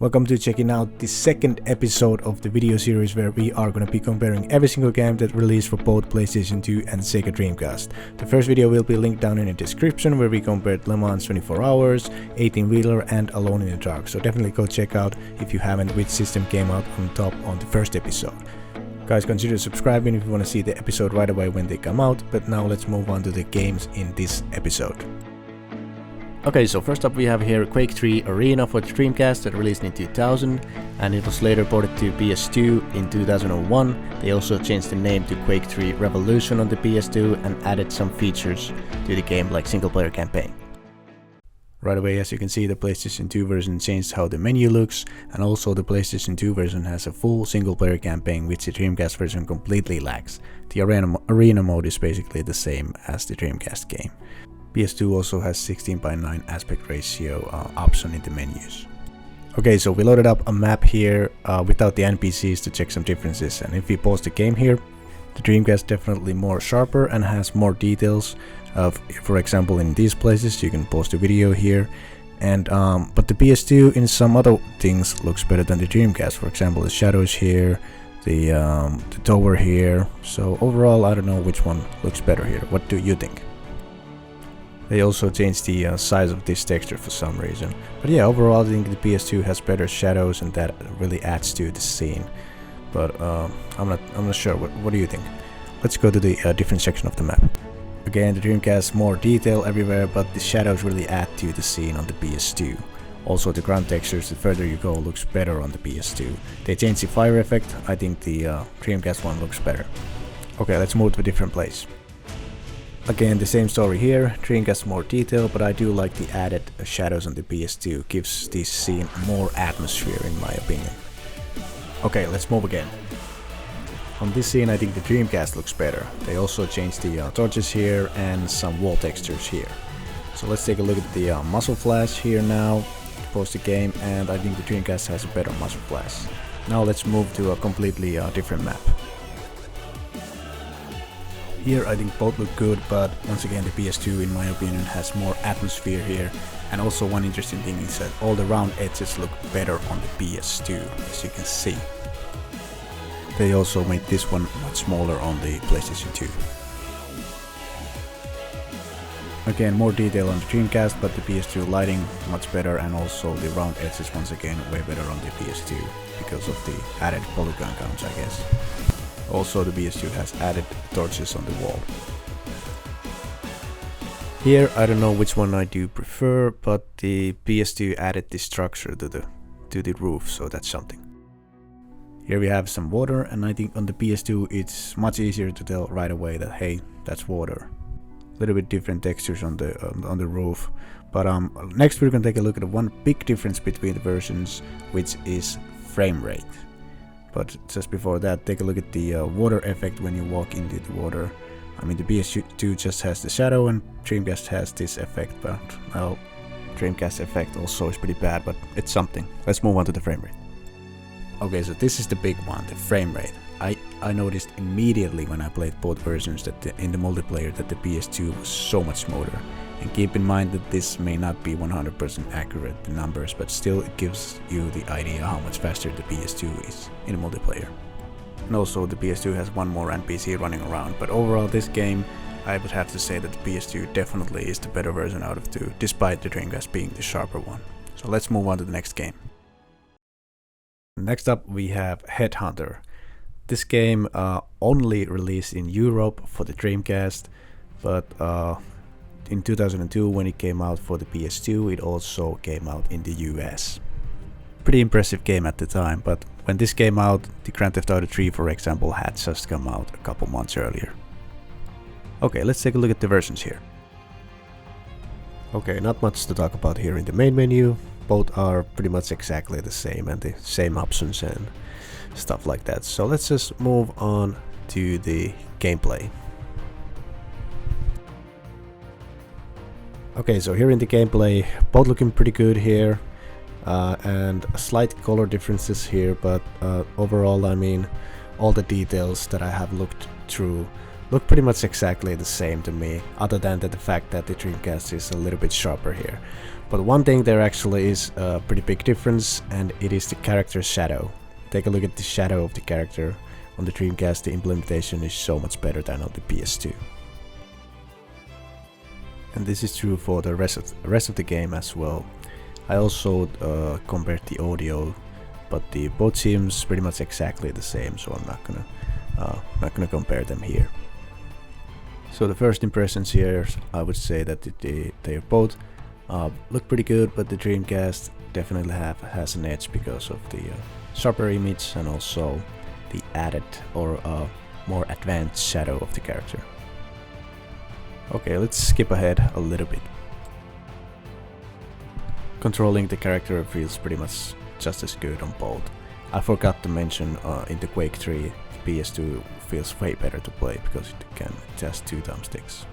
Welcome to checking out the second episode of the video series where we are going to be comparing every single game that released for both PlayStation 2 and Sega Dreamcast. The first video will be linked down in the description where we compared Le Mans 24 Hours, 18-wheeler and Alone in the Dark, so definitely go check out if you haven't which system came out on top on the first episode. Guys, consider subscribing if you want to see the episode right away when they come out, but now let's move on to the games in this episode. Okay, so first up we have here Quake 3 Arena for the Dreamcast that released in 2000 and it was later ported to PS2 in 2001. They also changed the name to Quake 3 Revolution on the PS2 and added some features to the game like single player campaign. Right away, as you can see, the PlayStation 2 version changed how the menu looks, and also the PlayStation 2 version has a full single player campaign which the Dreamcast version completely lacks. The arena mode is basically the same as the Dreamcast game. PS2 also has 16:9 aspect ratio option in the menus. Okay, so we loaded up a map here without the NPCs to check some differences, and if we pause the game here, the Dreamcast definitely more sharper and has more details. For example, in these places you can pause the video here, and but the PS2 in some other things looks better than the Dreamcast. For example, the shadows here, the tower here. So overall, I don't know which one looks better here. What do you think? They also changed the size of this texture for some reason. But yeah, overall I think the PS2 has better shadows and that really adds to the scene. But I'm not sure. What do you think? Let's go to the different section of the map. Again, the Dreamcast more detail everywhere, but the shadows really add to the scene on the PS2. Also the ground textures, the further you go, looks better on the PS2. They changed the fire effect. I think the Dreamcast one looks better. Okay, let's move to a different place. Again, the same story here, Dreamcast more detail, but I do like the added shadows on the PS2, gives this scene more atmosphere in my opinion. Okay, let's move again. On this scene I think the Dreamcast looks better. They also changed the torches here and some wall textures here. So let's take a look at the muzzle flash here now, pause the game, and I think the Dreamcast has a better muzzle flash. Now let's move to a completely different map. Here I think both look good, but once again the PS2 in my opinion has more atmosphere here, and also one interesting thing is that all the round edges look better on the PS2, as you can see. They also made this one much smaller on the PlayStation 2. Again, more detail on the Dreamcast, but the PS2 lighting much better, and also the round edges once again way better on the PS2 because of the added polygon counts, I guess. Also the PS2 has added torches on the wall. Here I don't know which one I do prefer, but the PS2 added this structure to the roof, so that's something. Here we have some water, and I think on the PS2 it's much easier to tell right away that hey, that's water. A little bit different textures on the roof. But next we're gonna take a look at one big difference between the versions, which is frame rate. But just before that, take a look at the water effect when you walk into the water. I mean, the PS2 just has the shadow and Dreamcast has this effect, but well, Dreamcast effect also is pretty bad, but it's something. Let's move on to the frame rate. Okay, so this is the big one, the frame rate. I noticed immediately when I played both versions that in the multiplayer that the PS2 was so much smoother. And keep in mind that this may not be 100% accurate, the numbers, but still it gives you the idea how much faster the PS2 is in the multiplayer. And also the PS2 has one more NPC running around, but overall this game I would have to say that the PS2 definitely is the better version out of two, despite the Dreamcast being the sharper one. So let's move on to the next game. Next up we have Headhunter. This game only released in Europe for the Dreamcast, but in 2002 when it came out for the PS2 it also came out in the US. Pretty impressive game at the time, but when this came out, the Grand Theft Auto 3 for example had just come out a couple months earlier. Okay, let's take a look at the versions here. Okay, not much to talk about here in the main menu. Both are pretty much exactly the same and the same options and stuff like that. So let's just move on to the gameplay. Okay, so here in the gameplay, both looking pretty good here, and slight color differences here, but overall I mean all the details that I have looked through look pretty much exactly the same to me, other than the fact that the Dreamcast is a little bit sharper here. But one thing there actually is a pretty big difference, and it is the character shadow. Take a look at the shadow of the character. On the Dreamcast, the implementation is so much better than on the PS2. And this is true for the rest of the game as well. I also compared the audio, but the both seems pretty much exactly the same, so I'm not gonna compare them here. So the first impressions here, I would say that they both look pretty good, but the Dreamcast definitely has an edge because of the sharper image and also the added or more advanced shadow of the character. Okay, let's skip ahead a little bit. Controlling the character feels pretty much just as good on both. I forgot to mention in the Quake 3, PS2 feels way better to play because it can just 2 thumbsticks.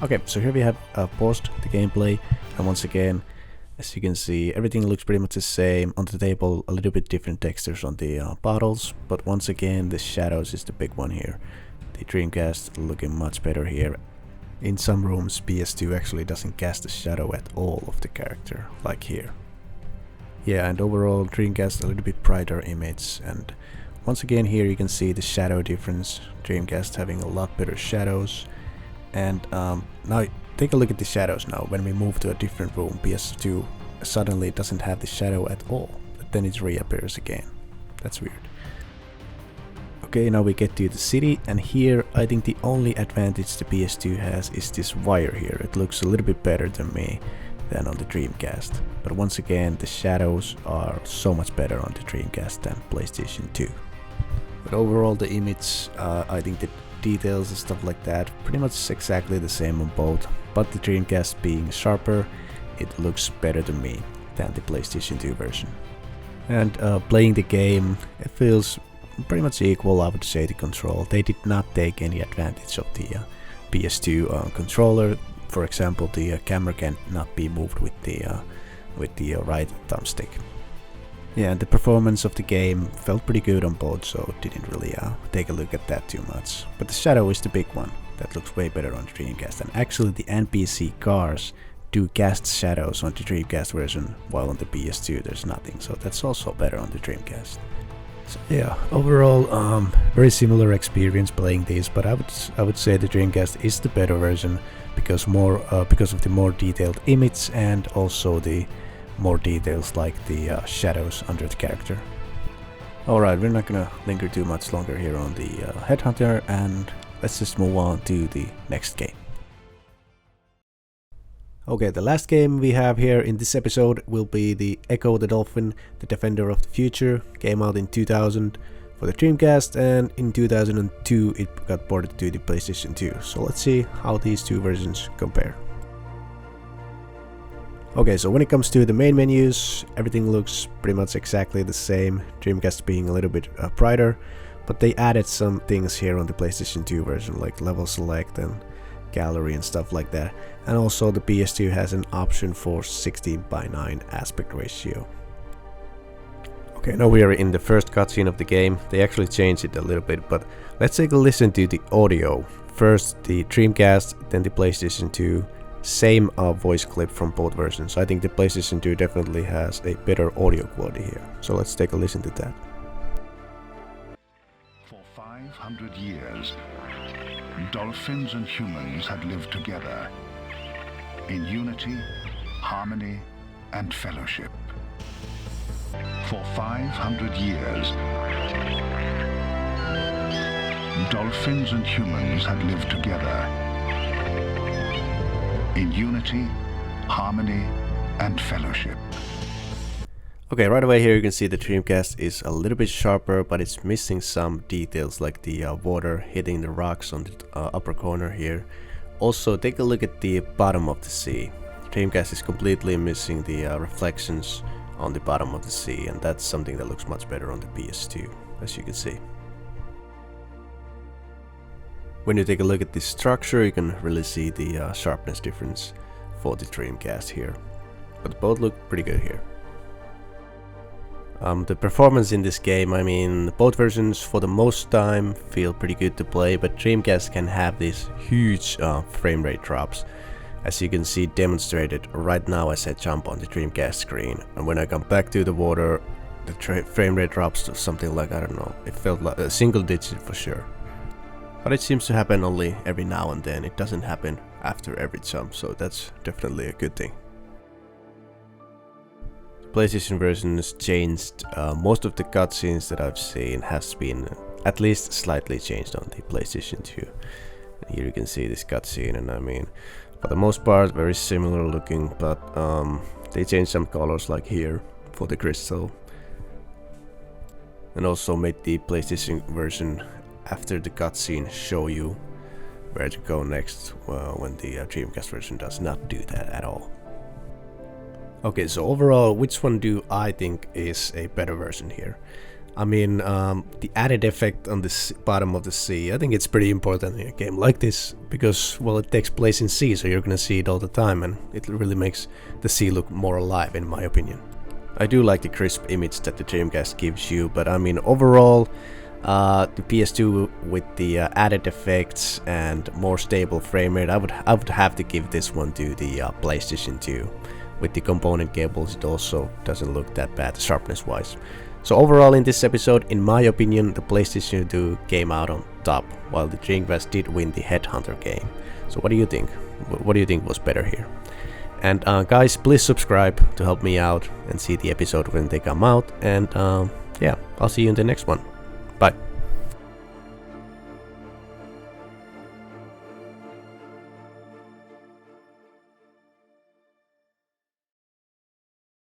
Okay, so here we have paused the gameplay, and once again, as you can see, everything looks pretty much the same. On the table, a little bit different textures on the bottles, but once again, the shadows is the big one here. The Dreamcast looking much better here. In some rooms, PS2 actually doesn't cast a shadow at all of the character, like here. Yeah, and overall, Dreamcast a little bit brighter image, and once again here you can see the shadow difference. Dreamcast having a lot better shadows, and now take a look at the shadows now. When we move to a different room, PS2 suddenly doesn't have the shadow at all, but then it reappears again. That's weird. Okay, now we get to the city, and here I think the only advantage the PS2 has is this wire here. It looks a little bit better than on the Dreamcast. But once again, the shadows are so much better on the Dreamcast than PlayStation 2. But overall, the image, I think the details and stuff like that, pretty much exactly the same on both. But the Dreamcast being sharper, it looks better to me than the PlayStation 2 version. And playing the game, it feels pretty much equal, I would say, the control. They did not take any advantage of the PS2 controller. For example, the camera cannot be moved with the right thumbstick. Yeah, and the performance of the game felt pretty good on both, so didn't really take a look at that too much. But the shadow is the big one. That looks way better on the Dreamcast. And actually the NPC cars do cast shadows on the Dreamcast version, while on the PS2 there's nothing. So that's also better on the Dreamcast. So yeah, overall, very similar experience playing these, but I would say the Dreamcast is the better version because of the more detailed image and also the more details like the shadows under the character. Alright, we're not gonna linger too much longer here on the Headhunter, and let's just move on to the next game. Okay, the last game we have here in this episode will be the Ecco The Dolphin, the Defender of the Future. Came out in 2000 for the Dreamcast, and in 2002 it got ported to the PlayStation 2. So let's see how these two versions compare. Okay, so when it comes to the main menus, everything looks pretty much exactly the same, Dreamcast being a little bit brighter, but they added some things here on the PlayStation 2 version, like level select and gallery and stuff like that. And also the PS2 has an option for 16:9 aspect ratio. Okay, now we are in the first cutscene of the game. They actually changed it a little bit, but let's take a listen to the audio. First the Dreamcast, then the PlayStation 2. Same voice clip from both versions. I think the PlayStation 2 definitely has a better audio quality here. So let's take a listen to that. For 500 years, dolphins and humans had lived together in unity, harmony, and fellowship. For 500 years, dolphins and humans had lived together in unity, harmony, and fellowship. Okay, right away here you can see the Dreamcast is a little bit sharper, but it's missing some details like the water hitting the rocks on the upper corner here. Also, take a look at the bottom of the sea. The Dreamcast is completely missing the reflections on the bottom of the sea, and that's something that looks much better on the PS2, as you can see. When you take a look at the structure, you can really see the sharpness difference for the Dreamcast here. But both look pretty good here. The performance in this game, I mean, both versions for the most time feel pretty good to play, but Dreamcast can have these huge frame rate drops. as you can see demonstrated right now as I jump on the Dreamcast screen, and when I come back to the water the frame rate drops to something like, I don't know, it felt like a single digit for sure. But it seems to happen only every now and then, it doesn't happen after every jump, so that's definitely a good thing. The PlayStation version has changed. Most of the cutscenes that I've seen has been at least slightly changed on the PlayStation 2. And here you can see this cutscene, and I mean, for the most part very similar looking, but they changed some colors like here for the crystal, and also made the PlayStation version after the cutscene show you where to go next, when the Dreamcast version does not do that at all. Okay, so overall, which one do I think is a better version here? I mean, the added effect on the bottom of the sea, I think it's pretty important in a game like this, because, well, it takes place in sea, so you're gonna see it all the time, and it really makes the sea look more alive, in my opinion. I do like the crisp image that the Dreamcast gives you, but I mean, overall, the PS2 with the added effects and more stable frame rate, I would have to give this one to the PlayStation 2. With the component cables, it also doesn't look that bad sharpness wise. So overall in this episode, in my opinion, the PlayStation 2 came out on top, while the Dreamcast did win the Headhunter game. So what do you think? What do you think was better here? And guys, please subscribe to help me out and see the episode when they come out. And yeah, I'll see you in the next one. Bye.